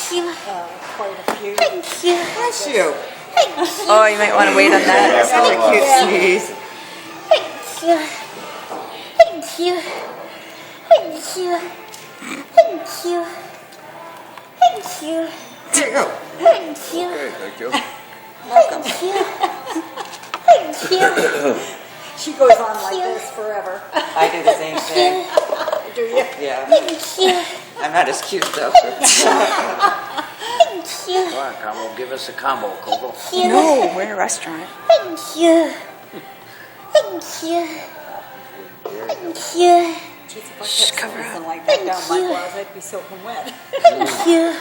quite a few. Thank you. Bless you. Oh, you might want to wait on that. That's such a cute sneeze. Thank you. Thank you. Thank you. Thank you. Thank you. There you go. Thank you. Okay, thank you. Thank you. Thank you. She goes on like this forever. I do the same thing. Do you? Yeah. Thank you. I'm not as cute though. Thank you. Come on, Combo, give us a combo, Coco. No, we're in a restaurant. Thank you. Thank you. Thank you. Jeez, if I Shh, kept cover something up. like that down my you. blouse, I'd be soaking wet. Thank you.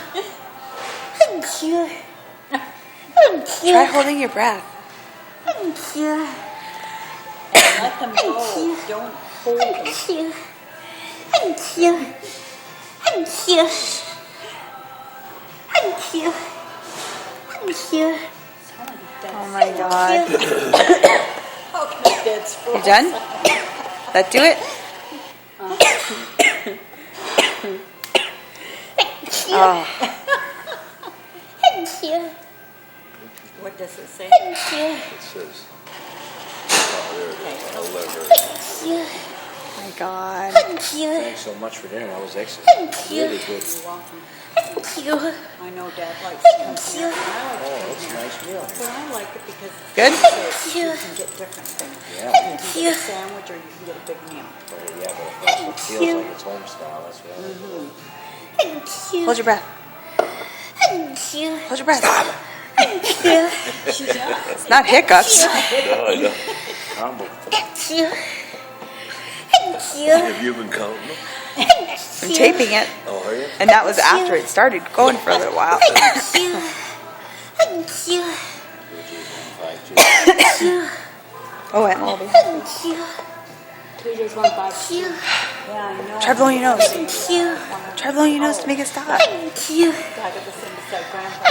Thank you. Thank you. Try holding your breath. Thank you. And let them go. Don't hold them. Thank you. Thank you. Thank you. Thank you. Thank you. Oh my God. How can a dead squirrel? You done? That do it? Oh, Thank you. What does it say? Thank you. It says, oh, there it is. I'll let her. Thank you. my God. Thank you. Thanks so much for dinner. That was excellent. Thank you. Really good. You're welcome. Thank you. I know Dad likes Thank company. you. I like Oh, company. that's a nice meal. But I like it because Good? you you. can get different things. Yeah. You can you. get a sandwich or you can get a big meal. But yeah, but if that's what feels you. like it's home style, that's really good. Thank you. Hold your breath. Thank you. Hold your breath. Stop. Thank you. She does. It's not hiccups. No, I know. Combo. Thank you. Thank you. Have you been counting them? I'm taping it. Oh, are you? And that was after it started going for a little while. Thank you. Thank you. Thank you. Oh, Aunt Molly. Thank you. Thank you. Yeah, I know. Try blowing your nose. Thank you. Try blowing your nose to make it stop. Thank you. Dad at the same beside Grandpa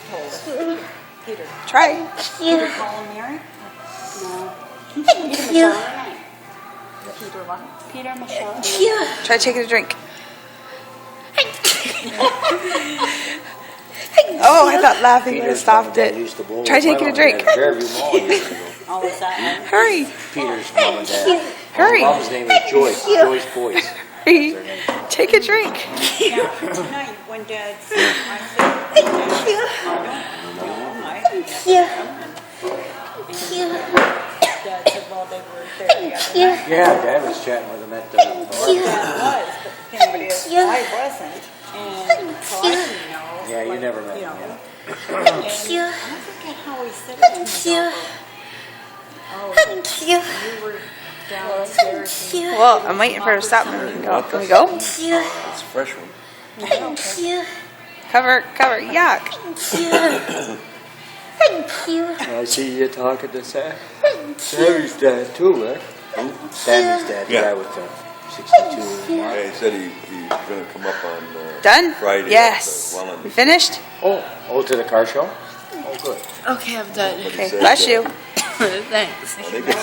told us. Peter. Try. Thank you. Call him Mary? No. Thank you. Peter what? Peter Michelle. Thank you. Try taking a drink. Thank you. Oh, I thought laughing would have Peter's mom and stopped dad it. used to bowl Try with my taking a mom and drink. dad at Fairview Mall years ago. Oh, is that right? Hurry. Peter's mom and dad. Hurry. My mom's name is Joyce. Joyce Boyce. Hurry. Take a drink. Now, tonight, when Dad's, I said, Thank you. Thank you. Thank you. Dad said, well, they were there the other night. Yeah, Dad was chatting with him at the bar. Dad was, but the thing is, you. I wasn't. And so I didn't know. Yeah, you like, never met him, know. yeah. And you. I forget how he said it to me. Thank you. Oh, Thank you. you were downstairs. Thank you. Well, I'm waiting for her to stop. Can we go? Thank you. It's a fresh one. Thank you. Cover. Yuck. Thank you. Thank you. I see you talking to Sam. Thank you. Sammy's dad too, right? Sammy's dad, the Yeah. guy with the 62. Yeah, he said he's going to come up on Done? Friday. Yes. At, well, We finished? Oh, to the car show? Oh, good. Okay, I'm done. Okay. Bless you. Thanks. I think it's